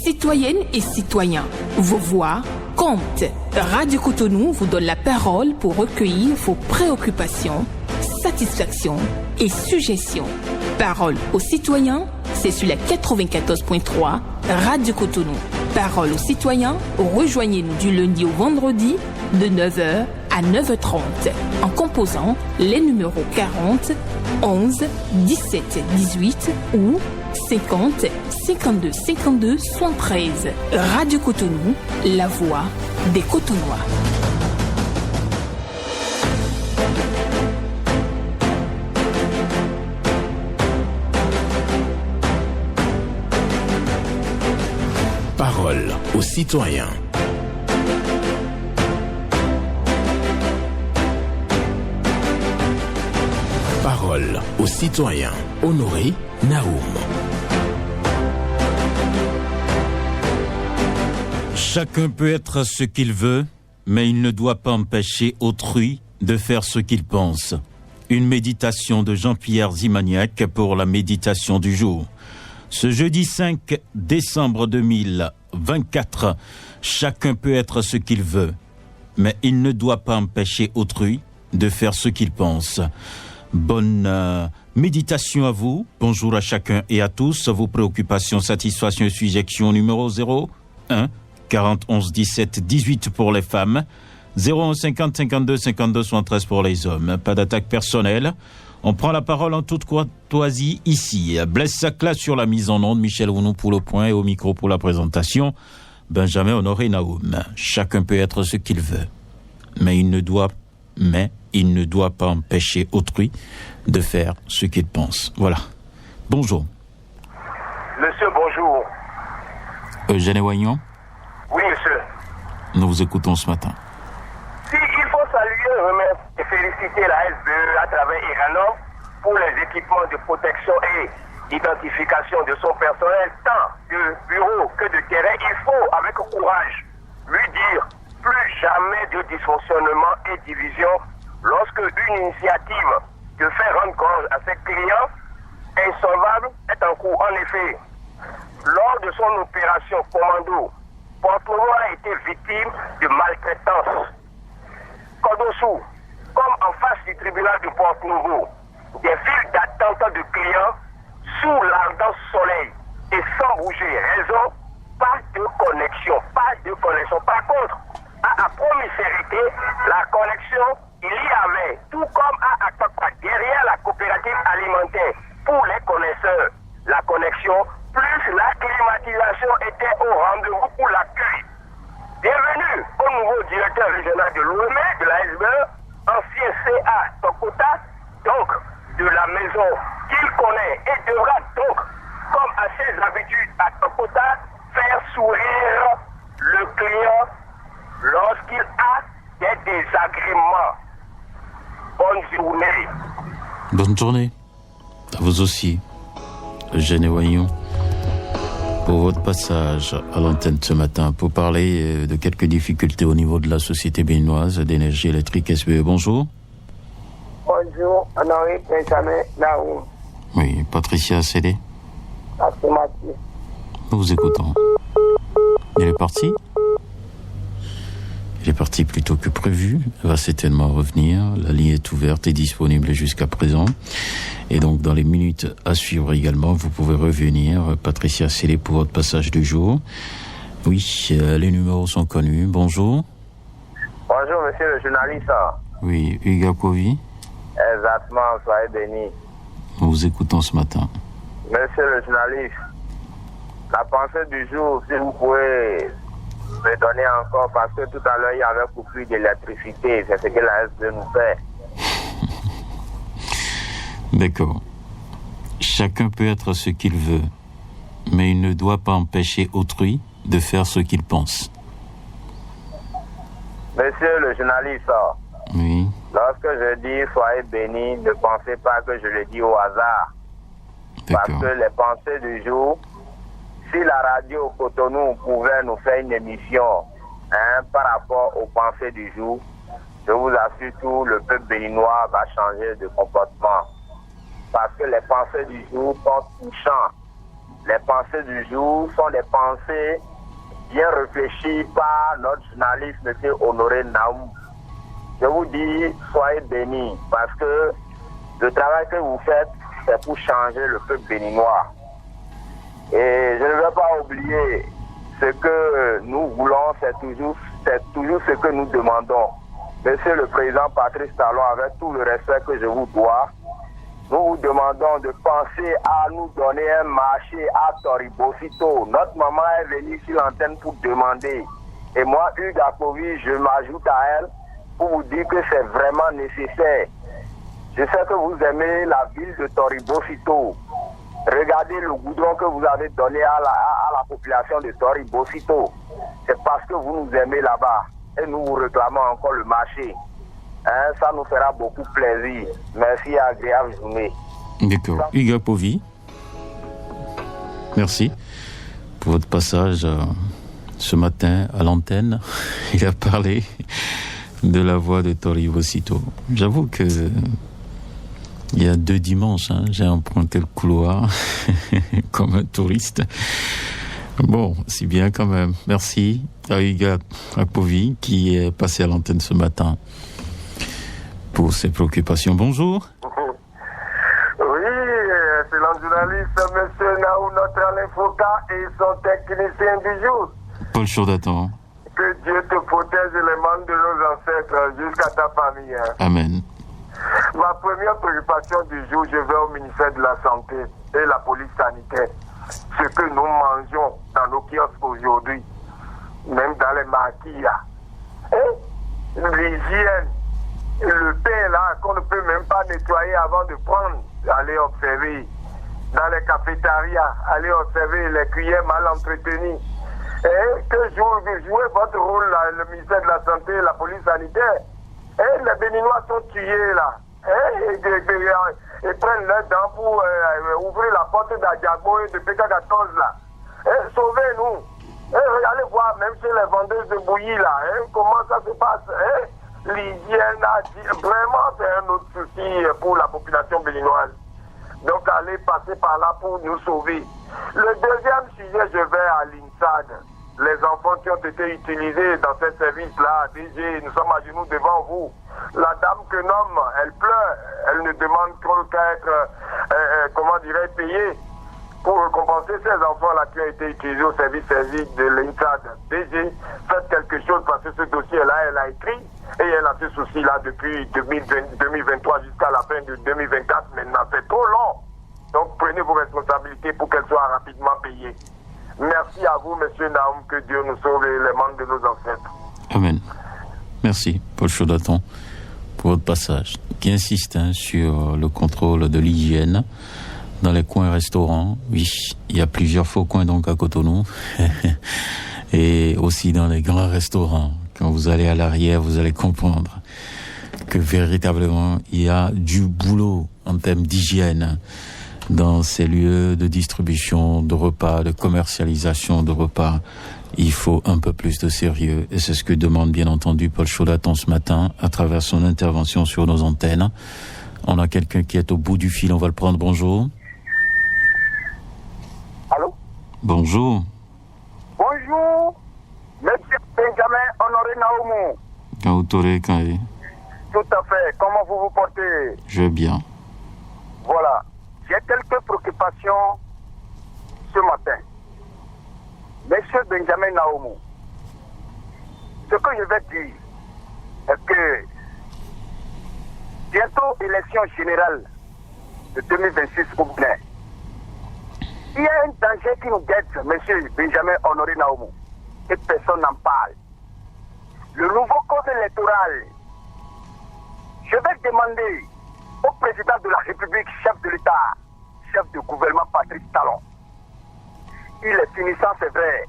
Citoyennes et citoyens, vos voix comptent. Radio Cotonou vous donne la parole pour recueillir vos préoccupations, satisfactions et suggestions. Parole aux citoyens, c'est sur la 94.3 Radio Cotonou. Parole aux citoyens, rejoignez-nous du lundi au vendredi de 9h à 9h30 en composant les numéros 40 11 17 18 ou 50 52 52 73. Radio Cotonou, la voix des Cotonois. Parole aux citoyens. Parole aux citoyens. Honoré Naoum. Chacun peut être ce qu'il veut, mais il ne doit pas empêcher autrui de faire ce qu'il pense. Une méditation de Jean-Pierre Zimaniac pour la méditation du jour. Ce jeudi 5 décembre 2024, chacun peut être ce qu'il veut, mais il ne doit pas empêcher autrui de faire ce qu'il pense. Bonne méditation à vous. Bonjour à chacun et à tous. Vos préoccupations, satisfactions et suggestions numéro 01 40 11 17 18 pour les femmes, 01 50 52 52 73 pour les hommes. Pas d'attaque personnelle. On prend la parole en toute courtoisie ici. Blaise Sacla sur la mise en onde, Michel Ounou pour le point et au micro pour la présentation, Benjamin Honoré Naoum. Chacun peut être ce qu'il veut, mais il ne doit pas empêcher autrui de faire ce qu'il pense. Voilà. Bonjour. Monsieur, bonjour. Eugène Wagnon. Oui, monsieur. Nous vous écoutons ce matin. Si il faut saluer, remercier et féliciter la SBE à travers Iranom pour les équipements de protection et d'identification de son personnel, tant de bureau que de terrain, il faut, avec courage, lui dire plus jamais de dysfonctionnement et division lorsque une initiative de faire rendre compte à ses clients insolvables est en cours. En effet, lors de son opération commando, Porto a été victime de maltraitance. Kodossou, comme en face du tribunal de Port-Nouveau, des files d'attente de clients sous l'ardent soleil et sans bouger. Raison, pas de connexion. Par contre, à promisérité, la connexion, il y avait, tout comme à Akpakpa, derrière la coopérative alimentaire, pour les connaisseurs, la connexion, plus la climatisation était au rendez-vous pour l'accueil. Bienvenue au nouveau directeur régional de l'OME, de la SBE, ancien CA Tokota, donc de la maison qu'il connaît et devra donc, comme à ses habitudes à Tokota, faire sourire le client lorsqu'il a des désagréments. Bonne journée. Bonne journée. À vous aussi, Eugène Wagnon, pour votre passage à l'antenne ce matin, pour parler de quelques difficultés au niveau de la société béninoise d'énergie électrique SBE. Bonjour. Bonjour, Honoré Benjamin Naoum. Oui, Patricia Cédé. Affirmatif. Nous vous écoutons. Il est parti. Il est parti plus tôt que prévu. Il va certainement revenir. La ligne est ouverte et disponible jusqu'à présent. Et donc, dans les minutes à suivre également, vous pouvez revenir. Patricia Célé pour votre passage du jour. Oui, les numéros sont connus. Bonjour. Bonjour, monsieur le journaliste. Oui, Hugo Kovi. Exactement, soyez béni. Nous vous écoutons ce matin. Monsieur le journaliste, la pensée du jour, si vous pouvez me donner encore, parce que tout à l'heure, il y avait coupure d'électricité. C'est ce que la SB nous fait. D'accord. Chacun peut être ce qu'il veut, mais il ne doit pas empêcher autrui de faire ce qu'il pense. Monsieur le journaliste, Oui. lorsque je dis soyez béni, ne pensez pas que je le dis au hasard. Parce D'accord. que les pensées du jour, si la radio Cotonou pouvait nous faire une émission par rapport aux pensées du jour, je vous assure tout le peuple béninois va changer de comportement. Parce que les pensées du jour sont touchantes. les pensées du jour sont des pensées bien réfléchies par notre journaliste, M. Honoré Naoum. Je vous dis, soyez bénis, parce que le travail que vous faites, c'est pour changer le peuple béninois. Et je ne vais pas oublier, ce que nous voulons, c'est toujours ce que nous demandons. Monsieur le Président Patrice Talon, avec tout le respect que je vous dois, nous vous demandons de penser à nous donner un marché à Toribocito. Notre maman est venue sur l'antenne pour demander. Et moi, Hugues Akovi, je m'ajoute à elle pour vous dire que c'est vraiment nécessaire. Je sais que vous aimez la ville de Toribocito. Regardez le goudron que vous avez donné à la population de Toribocito. C'est parce que vous nous aimez là-bas. Et nous vous réclamons encore le marché. Ça nous fera beaucoup plaisir. Merci et agréable journée. D'accord. Hugues Akovi, merci pour votre passage ce matin à l'antenne. Il a parlé de la voix de Toribocito. J'avoue que il y a 2 dimanches, j'ai emprunté le couloir comme un touriste. Bon, c'est bien quand même. Merci à Hugues Akovi qui est passé à l'antenne ce matin pour ses préoccupations. Bonjour. Oui, c'est le journaliste M. Naou, notre Alain Foucault et son technicien du jour. Paul Chaudatan. Que Dieu te protège les membres de nos ancêtres jusqu'à ta famille. Amen. Ma première préoccupation du jour, je vais au ministère de la Santé et la police sanitaire. Ce que nous mangeons dans nos kiosques aujourd'hui, même dans les maquilles, l'hygiène, le pain là qu'on ne peut même pas nettoyer avant de prendre, aller observer dans les cafétérias, aller observer les cuillères mal entretenues. Que jouez votre rôle là, le ministère de la Santé et la police sanitaire. Les Béninois sont tués là. Et prennent leurs dents pour ouvrir la porte d'Adiago et de PK14 là. Sauvez-nous. Allez voir même chez les vendeuses de bouillie là. Comment ça se passe. L'hygiène, vraiment c'est un autre souci pour la population béninoise. Donc allez passer par là pour nous sauver. Le deuxième sujet, je vais à l'INSAD. Les enfants qui ont été utilisés dans ces services-là, DG, nous sommes à genoux devant vous. La dame que nomme, elle pleure. Elle ne demande qu'à être, payée pour récompenser ces enfants-là qui ont été utilisés au service de l'INSAD. DG, faites quelque chose parce que ce dossier-là, elle a écrit et elle a ce souci-là depuis 2023 jusqu'à la fin de 2024. Maintenant, c'est trop long. Donc, prenez vos responsabilités pour qu'elles soient rapidement payées. Merci à vous, Monsieur Naoum, que Dieu nous sauve et les membres de nos ancêtres. Amen. Merci, Paul Chaudatan, pour votre passage, qui insiste sur le contrôle de l'hygiène dans les coins restaurants. Oui, il y a plusieurs faux coins donc à Cotonou. Et aussi dans les grands restaurants. Quand vous allez à l'arrière, vous allez comprendre que véritablement, il y a du boulot en termes d'hygiène dans ces lieux de distribution de repas, de commercialisation de repas. Il faut un peu plus de sérieux et c'est ce que demande bien entendu Paul Chaudatan ce matin à travers son intervention sur nos antennes. On a quelqu'un qui est au bout du fil, on va le prendre. Bonjour. Allô? Bonjour. Bonjour, Monsieur Benjamin Honoré Naoumou. Tout à fait, comment vous vous portez? Je vais bien. Voilà. J'ai quelques préoccupations ce matin. Monsieur Benjamin Naoumou, ce que je vais dire est que bientôt élection générale de 2026 au Bénin. Il y a un danger qui nous guette, monsieur Benjamin Honoré Naoumou, et personne n'en parle. Le nouveau code électoral. Je vais demander au président de la République, chef de l'État, chef de gouvernement Patrice Talon. Il est finissant, c'est vrai.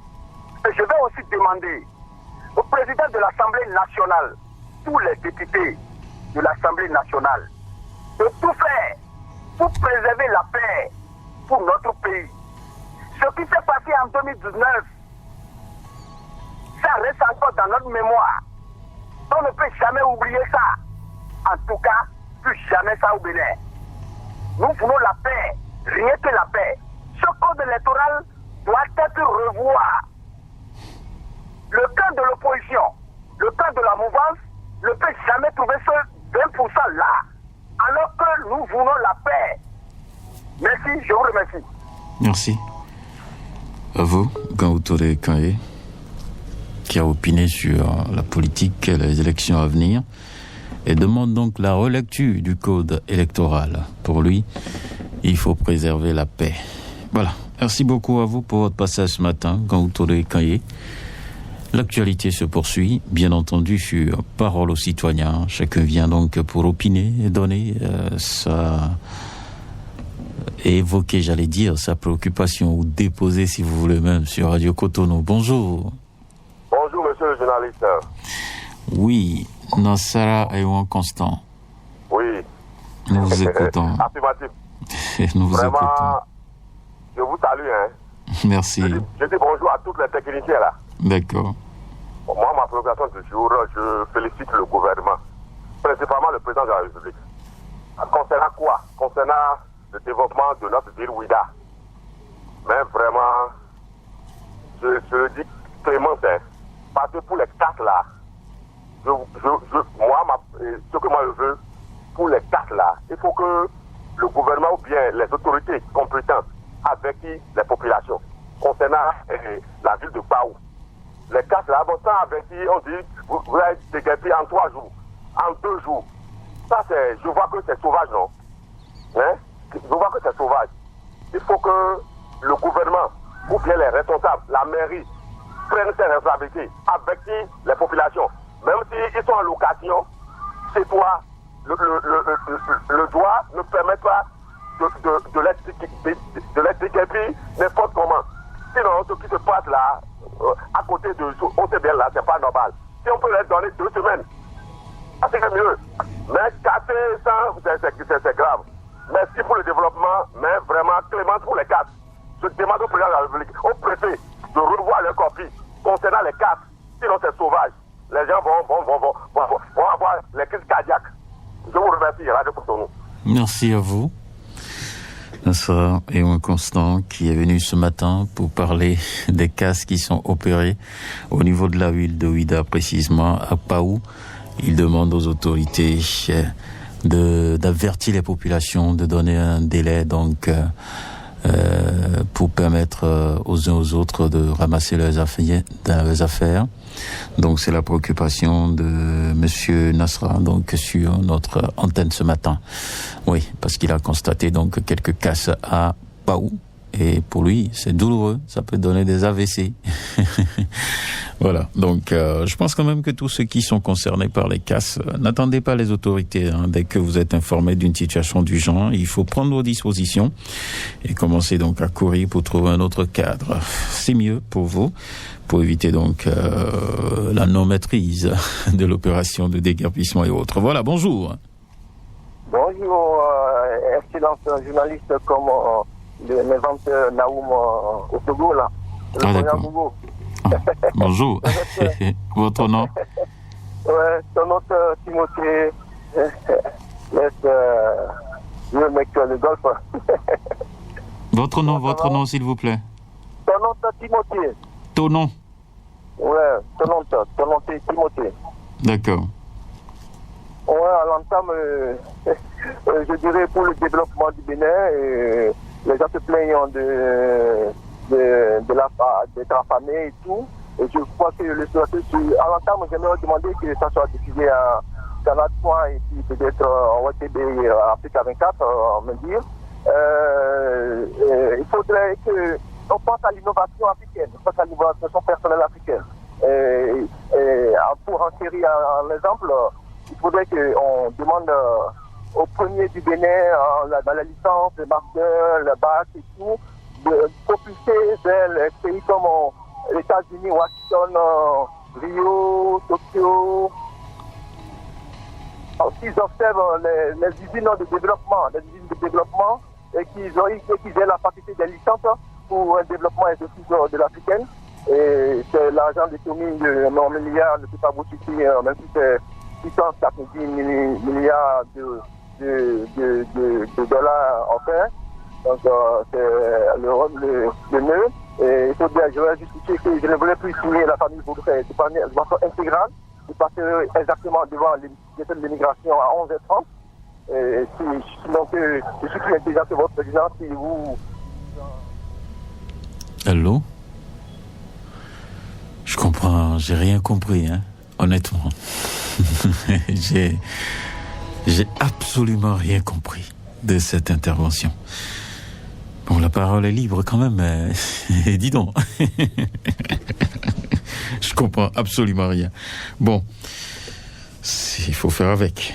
Et je vais aussi demander au président de l'Assemblée nationale, tous les députés de l'Assemblée nationale, de tout faire pour préserver la paix pour notre pays. Ce qui s'est passé en 2019, ça reste encore dans notre mémoire. On ne peut jamais oublier ça. En tout cas, plus jamais ça au Bénin. Nous voulons la paix, rien que la paix. Ce code électoral doit être revu. Le camp de l'opposition, le camp de la mouvance ne peut jamais trouver ce 20% là, alors que nous voulons la paix. Merci, je vous remercie. Merci. À vous, Gaoutore Kaye, qui a opiné sur la politique et les élections à venir et demande donc la relecture du code électoral. Pour lui, il faut préserver la paix. Voilà. Merci beaucoup à vous pour votre passage ce matin, Gaoutore Kaye. L'actualité se poursuit, bien entendu, sur Parole aux citoyens. Chacun vient donc pour opiner et donner et évoquer, j'allais dire, sa préoccupation ou déposer, si vous voulez même, sur Radio Cotonou. Bonjour. Bonjour, monsieur le journaliste. Oui, Nassara Ewan Constant. Oui. Nous vous écoutons. Affirmatif. Nous vous Vraiment, écoutons. je vous salue. Merci. Je dis bonjour à tous les techniciens là. D'accord. Moi, ma préoccupation du jour, je félicite le gouvernement, principalement le président de la République. Concernant quoi? Concernant le développement de notre ville Ouida. Mais vraiment, je dis Clément, parce que pour les quatre là, ce que moi je veux, pour les quatre là, il faut que le gouvernement ou bien les autorités compétentes avertissent les populations concernant la ville de Baou. Les quatre là, bon, ça averti, on dit, vous allez déguerpir en 3 jours, en 2 jours. Ça, je vois que c'est sauvage, non? Hein? Je vois que c'est sauvage. Il faut que le gouvernement, ou bien les responsables, la mairie, prennent ses responsabilités, avertissent les populations. Même s'ils sont en location, c'est toi, le droit ne permet pas de les déguerpir n'importe comment. Sinon, ce qui se passe là, à côté de on sait bien là, c'est pas normal. Si on peut leur donner 2 semaines, ça c'est mieux. Mais casser ça, c'est grave. Merci pour le développement, mais vraiment, Clément pour les casses. Je demande au président de la République, au préfet, de revoir les copies concernant les casses. Sinon, c'est sauvage. Les gens vont avoir les crises cardiaques. Je vous remercie, Radio Cotonou. Merci à vous. Nassara Ewan Constant qui est venu ce matin pour parler des casses qui sont opérés au niveau de la ville de Ouida, précisément à Paou. Il demande aux autorités d'avertir les populations, de donner un délai donc pour permettre aux uns aux autres de ramasser leurs affaires. Donc c'est la préoccupation de Monsieur Nassara donc sur notre antenne ce matin. Oui, parce qu'il a constaté donc quelques casses à Paou. Et pour lui, c'est douloureux, ça peut donner des AVC. Voilà, donc je pense quand même que tous ceux qui sont concernés par les casses, n'attendez pas les autorités. Dès que vous êtes informé d'une situation du genre, il faut prendre vos dispositions et commencer donc à courir pour trouver un autre cadre. C'est mieux pour vous, pour éviter donc la non-maîtrise de l'opération de déguerpissement et autres. Voilà, bonjour. Bonjour, excellence journaliste comme... l'inventeur Naoum au Togo, là. Ah, d'accord. Bonjour. Votre nom? Ouais, son nom, Timothée. Le mec de golf. Votre nom, s'il vous plaît. Son nom, Timothée. Ton nom? Ouais, ton nom, c'est Timothée. D'accord. Ouais, à l'entame, je dirais pour le développement du Bénin, les gens se plaignent d'être affamés et tout. Et je crois que le à l'entame, j'aimerais demander que ça soit diffusé à Canal 3 et puis peut-être en WTB Africa 24, me dire. Il faudrait qu'on pense à l'innovation africaine, on pense à l'innovation personnelle africaine. Pour enchérir un exemple, il faudrait qu'on demande au premier du Bénin, dans la licence, le master, le bac et tout, de propulser vers les pays comme les États-Unis, Washington, Rio, Tokyo. S'ils observent les usines de développement, et qu'ils aient la faculté des licences pour un développement effectif de l'africaine. Et c'est l'argent de Tommy de 1 milliard, ne peut pas vous citer, même si c'est 670 milliards de dollars en fait. Donc, c'est le nœud. Et il faut bien, je vais justifier que je ne voulais plus signer la famille pour faire de façon intégrale. Je passerai exactement devant l'immigration à 11h30. Et sinon, je suis plus intelligent que votre président. Si vous. Allô? Je comprends, j'ai rien compris, hein, honnêtement. j'ai absolument rien compris de cette intervention. Bon, la parole est libre quand même, mais dis donc. Je comprends absolument rien. Bon, il faut faire avec.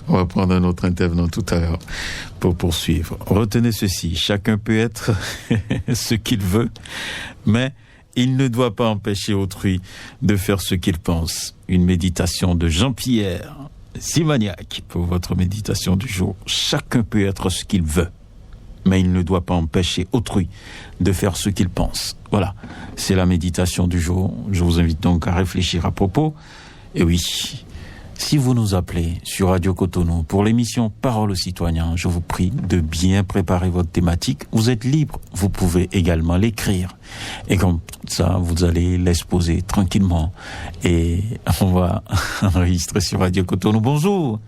On va prendre un autre intervenant tout à l'heure pour poursuivre. Retenez ceci, chacun peut être ce qu'il veut, mais il ne doit pas empêcher autrui de faire ce qu'il pense. Une méditation de Jean-Pierre Zimaniac pour votre méditation du jour. Chacun peut être ce qu'il veut, mais il ne doit pas empêcher autrui de faire ce qu'il pense. Voilà, c'est la méditation du jour. Je vous invite donc à réfléchir à propos. Et oui, si vous nous appelez sur Radio Cotonou pour l'émission Parole aux citoyens, je vous prie de bien préparer votre thématique. Vous êtes libre, vous pouvez également l'écrire. Et comme ça, vous allez l'exposer tranquillement. Et on va enregistrer sur Radio Cotonou. Bonjour.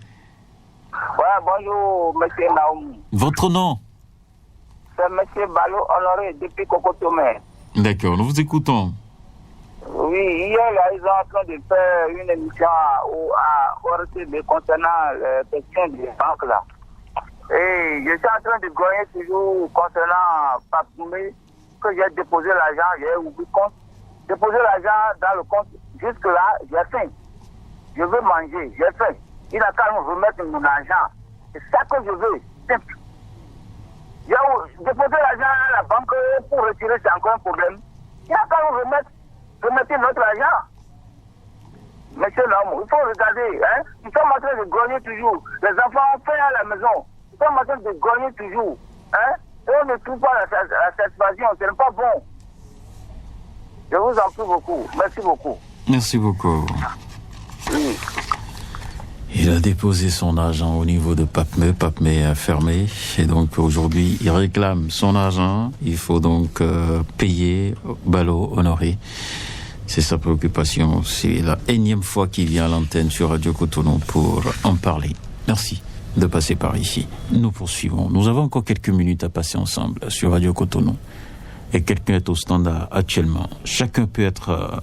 Ouais, bonjour, monsieur Naoum. Votre nom? C'est monsieur Balo Honoré depuis Cocotomé. D'accord, nous vous écoutons. Oui, hier, là, ils sont en train de faire une émission à RTB concernant la question des banques, là. Et je suis en train de gagner toujours concernant Papoumé, que j'ai déposé l'argent, j'ai oublié le compte. Déposé l'argent dans le compte, jusque-là, j'ai faim. Je veux manger, j'ai faim. Il a qu'à me remettre mon argent. C'est ça que je veux, simple. J'ai déposé l'argent à la banque pour retirer, c'est encore un problème. Il a qu'à me remettre notre argent. Monsieur l'homme, il faut regarder, hein. Ils sont en train de gagner toujours. Les enfants ont faim à la maison. Ils sont en train de gagner toujours. Hein. Et on ne trouve pas la satisfaction. Ce n'est pas bon. Je vous en prie beaucoup. Merci beaucoup. Merci beaucoup. Oui. Il a déposé son argent au niveau de Papme. Papme a fermé. Et donc aujourd'hui, il réclame son argent. Il faut donc payer Balo Honoré. C'est sa préoccupation. C'est la énième fois qu'il vient à l'antenne sur Radio Cotonou pour en parler. Merci de passer par ici. Nous poursuivons. Nous avons encore quelques minutes à passer ensemble sur Radio Cotonou. Et quelqu'un est au standard actuellement. Chacun peut être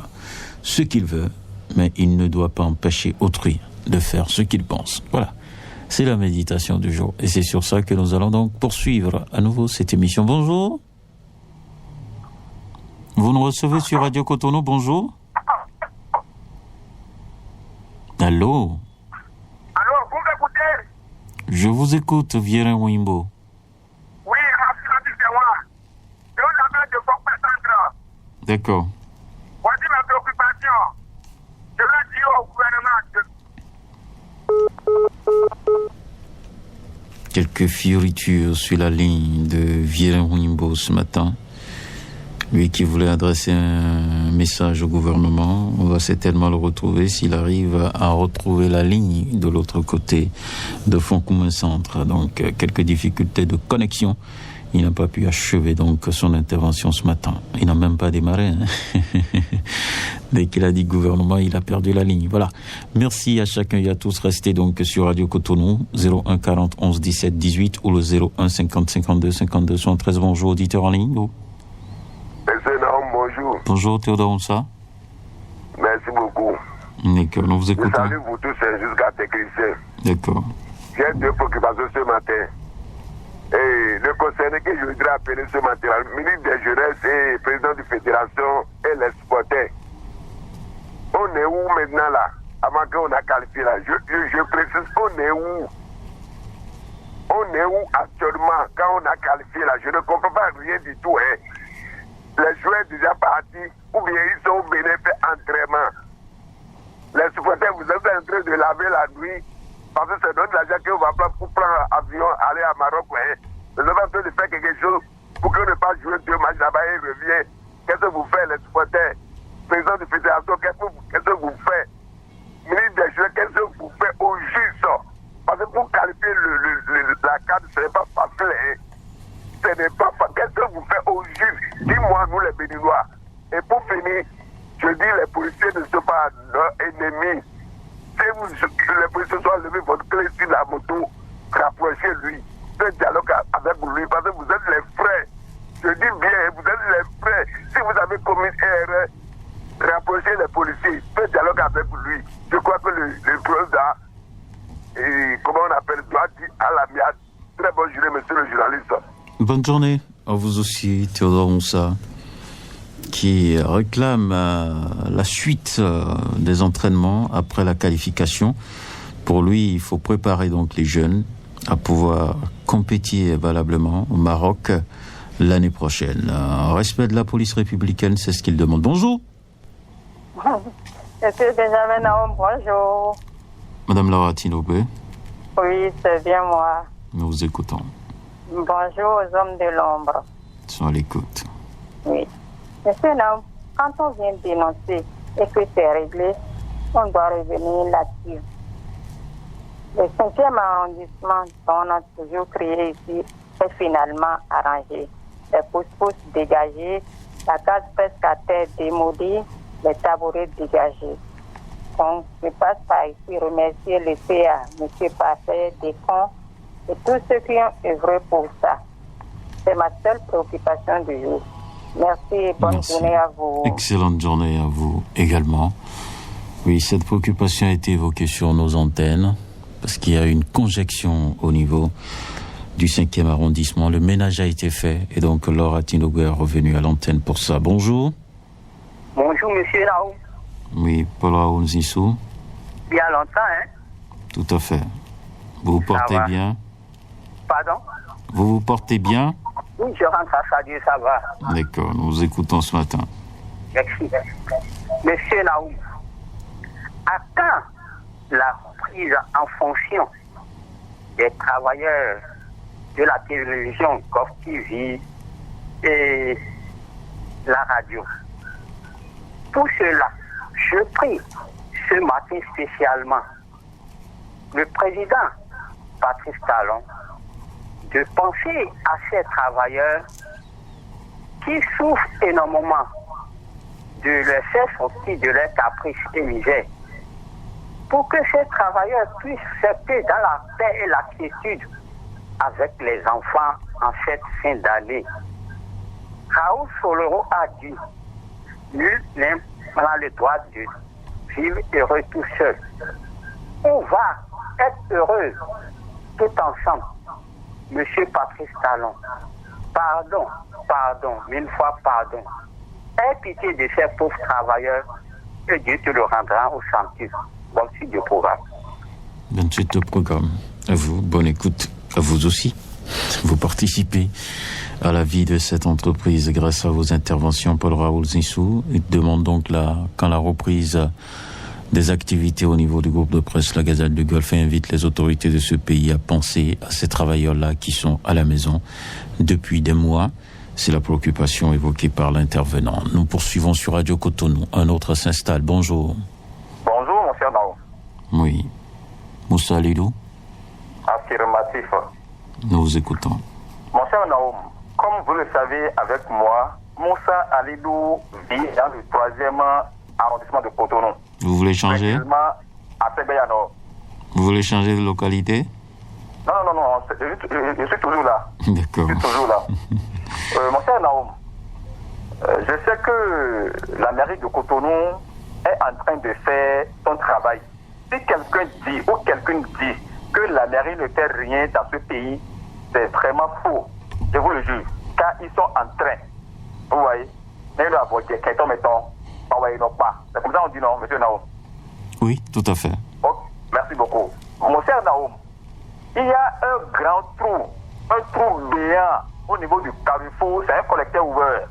ce qu'il veut, mais il ne doit pas empêcher autrui de faire ce qu'il pense. Voilà. C'est la méditation du jour. Et c'est sur ça que nous allons donc poursuivre à nouveau cette émission. Bonjour. Vous nous recevez sur Radio Cotonou, bonjour. Allô? Allô, vous m'écoutez? Je vous écoute, Viren Wimbo. Oui, c'est moi. Je vous appelle de Fokpe Centre. D'accord. Voici ma préoccupation. Je vais dire au gouvernement. Quelques fioritures sur la ligne de Viren Wimbo ce matin. Lui qui voulait adresser un message au gouvernement, on va certainement le retrouver s'il arrive à retrouver la ligne de l'autre côté de Fonkoumé Centre. Donc, quelques difficultés de connexion. Il n'a pas pu achever donc son intervention ce matin. Il n'a même pas démarré. Hein. Dès qu'il a dit gouvernement, il a perdu la ligne. Voilà. Merci à chacun et à tous. Restez donc sur Radio Cotonou, 01 40 11 17 18 ou le 01 50 52 52 73. Bonjour, auditeur en ligne. Monsieur Naoum, bonjour. Bonjour Théodore Onsa. Merci beaucoup. D'accord, nous vous écoutons. Je salue vous tous jusqu'à technicien. D'accord. J'ai deux préoccupations ce matin. Et le concerné que je voudrais appeler ce matin, le ministre des Jeunesse et président de la Fédération et les supporters. On est où maintenant là? Avant qu'on a qualifié là. Je précise, on est où? On est où actuellement quand on a qualifié là? Je ne comprends pas rien du tout. Hein. Les joueurs déjà partis ou bien ils sont au bénéfice entraînement. Les supporters, vous êtes en train de laver la nuit parce que c'est notre l'argent qu'on va prendre pour prendre avion, aller à Maroc. Ouais. Vous êtes en train de faire quelque chose pour qu'on ne pas jouer 2 matchs là-bas et revient. Qu'est-ce que vous faites, les supporters? Président de fédération, qu'est-ce que vous faites? Ministre des Jeux, qu'est-ce que vous faites au juste? Parce que pour qualifier la carte, ce n'est pas facile. Hein. Ce n'est pas facile. Qu'est-ce que vous faites au juge? Dis-moi, nous les Béninois. Et pour finir, je dis les policiers ne sont pas nos ennemis. Si les policiers sont levés votre clé sur la moto, rapprochez-lui. Faites dialogue avec lui parce que vous êtes les frères. Je dis bien, vous êtes les frères. Si vous avez commis une erreur, rapprochez les policiers. Faites dialogue avec lui. Je crois que le président, comment on appelle, doit dire à l'amiable. Très bonne journée, monsieur le journaliste. Bonne journée à vous aussi, Théodore Moussa, qui réclame la suite des entraînements après la qualification. Pour lui, il faut préparer donc les jeunes à pouvoir compétir valablement au Maroc l'année prochaine. Respect de la police républicaine, c'est ce qu'il demande. Bonjour. Monsieur Benjamin Naoum, bonjour. Madame Laura Tinobé. Oui, c'est bien moi. Nous vous écoutons. Bonjour aux hommes de l'ombre. Ils sont à l'écoute. Oui. Monsieur Naoum, quand on vient dénoncer et que c'est réglé, on doit revenir là-dessus. Le 5e arrondissement qu'on a toujours créé ici est finalement arrangé. Les pousse-pousse dégagés, la case presque à terre démolie, les tabourets dégagés. Donc, je passe par ici remercier le CA, M. Parfait, Descons et tous ceux qui ont œuvré pour ça. C'est ma seule préoccupation du jour. Merci et bonne journée à vous. Excellente journée à vous également. Oui, cette préoccupation a été évoquée sur nos antennes parce qu'il y a une conjection au niveau du 5e arrondissement. Le ménage a été fait et donc Laura Tinobé est revenue à l'antenne pour ça. Bonjour. Bonjour, monsieur Raoult. Oui, Paul Raoul Zissou. Bien longtemps, hein? Tout à fait. Vous vous portez bien? Pardon? Vous vous portez bien? Oui, je rentre à Sadio, ça va. D'accord, nous vous écoutons ce matin. Merci. Monsieur Naoum, à quand la reprise en fonction des travailleurs de la télévision, Golf TV et la radio? Pour cela, je prie ce matin spécialement le président Patrice Talon de penser à ces travailleurs qui souffrent énormément de leur faire sortir de leur caprice et misère, pour que ces travailleurs puissent rester dans la paix et la quiétude avec les enfants en cette fin d'année. Raoul Solero a dit: nul n'a le droit de vivre heureux tout seul. On va être heureux tout ensemble. Monsieur Patrice Talon, pardon, mille fois pardon. Aie pitié de ces pauvres travailleurs et Dieu te le rendra au centuple. Bonne suite du programme. Bonne suite au programme. À vous, bonne écoute. À vous aussi. Vous participez à la vie de cette entreprise grâce à vos interventions. Paul Raoul Zissou demande donc quand la reprise des activités au niveau du groupe de presse La Gazette du Golfe et invite les autorités de ce pays à penser à ces travailleurs-là qui sont à la maison depuis des mois. C'est la préoccupation évoquée par l'intervenant. Nous poursuivons sur Radio Cotonou. Un autre s'installe. Bonjour. Bonjour, mon cher Naoum. Oui. Moussa Alidou. Affirmatif. Nous vous écoutons. Mon cher Naoum, comme vous le savez avec moi, Moussa Alidou vit dans le 3e arrondissement de Cotonou. Vous voulez changer? À Sebeyano. Vous voulez changer de localité? Non, je suis toujours là. D'accord. Je suis toujours là. Mon cher Naoum, je sais que la mairie de Cotonou est en train de faire son travail. Si quelqu'un dit que la mairie ne fait rien dans ce pays, c'est vraiment faux. Je vous le jure. Car ils sont en train. Vous voyez? C'est comme ça on dit non, monsieur Naoum? Oui, tout à fait. Oh, merci beaucoup. Mon cher Naoum, il y a un grand trou béant au niveau du carrefour, c'est un collecteur ouvert.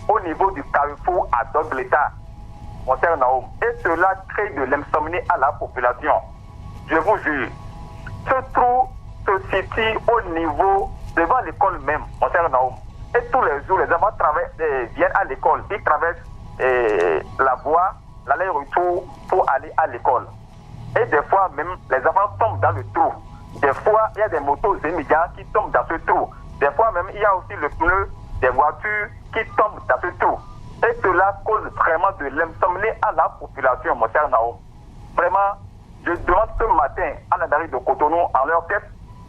Au niveau du carrefour à Dogleta, mon cher Naoum, et cela crée de l'insomnie à la population. Je vous jure, ce trou se situe au niveau devant l'école même, mon cher Naoum. Et tous les jours, les enfants viennent à l'école, ils traversent la voie, l'aller-retour pour aller à l'école. Et des fois, même, les enfants tombent dans le trou. Des fois, il y a des motos immédiats qui tombent dans ce trou. Des fois, même, il y a aussi le pneu des voitures qui tombent dans ce trou. Et cela cause vraiment de l'insomnie à la population, mon cher Naoum. Vraiment, je demande ce matin à la mairie de Cotonou, en leur tête,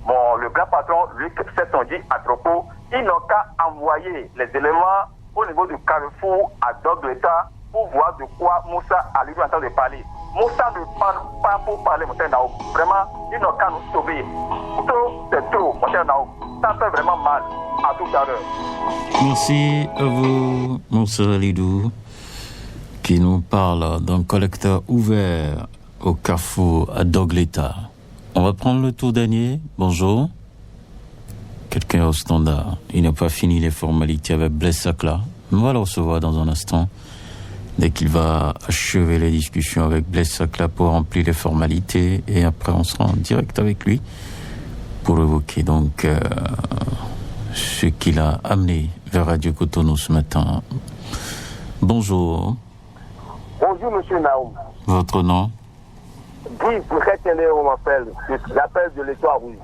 le grand patron, Luc Setondi Atropo, ils n'ont qu'à envoyer les éléments au niveau du carrefour à dehors de l'État pour voir de quoi Moussa a lui en train de parler. Moussa ne parle pas pour parler, mon cher Naoum. Vraiment, ils n'ont qu'à nous sauver. Trop, c'est trop, mon cher Naoum. Ça fait vraiment mal. À tout à l'heure. Merci à vous, Moussa Alidou, qui nous parle d'un collecteur ouvert au carrefour à Dogleta. On va prendre le tour dernier. Bonjour. Quelqu'un au standard. Il n'a pas fini les formalités avec Blaise Sakla. On va le recevoir dans un instant. Dès qu'il va achever les discussions avec Blaise Sakla pour remplir les formalités. Et après, on sera en direct avec lui pour évoquer donc ce qu'il a amené vers Radio Cotonou ce matin. Bonjour. Bonjour, monsieur Naoum. Votre nom? Guy Bouchet-Télé, on m'appelle. J'appelle de l'Étoile Rouge.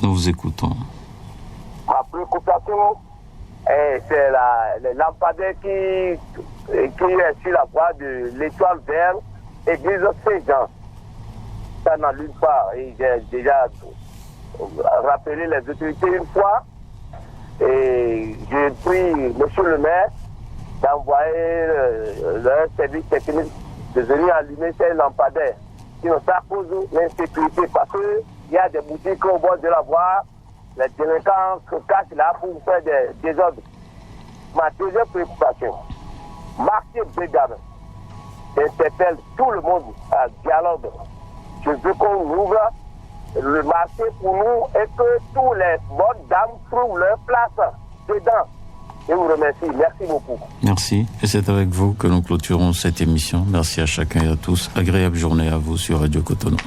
Nous vous écoutons. Ma préoccupation, c'est les lampadaires qui est sur la voie de l'Étoile Verte, église Saint-Jean. Ça n'allume pas. Et j'ai déjà rappelé les autorités une fois. Et je prie monsieur le maire d'envoyer leur service technique de venir allumer ces lampadaires. Sinon, ça cause l'insécurité parce qu'il y a des boutiques au bord de la voie, les délinquants se cachent là pour faire des désordres. Ma deuxième préoccupation, marché brigade, j'interpelle tout le monde à dialogue. Je veux qu'on ouvre le marché pour nous et que tous les bonnes dames trouvent leur place dedans. Je vous remercie. Merci beaucoup. Merci. Et c'est avec vous que nous clôturons cette émission. Merci à chacun et à tous. Agréable journée à vous sur Radio Cotonou.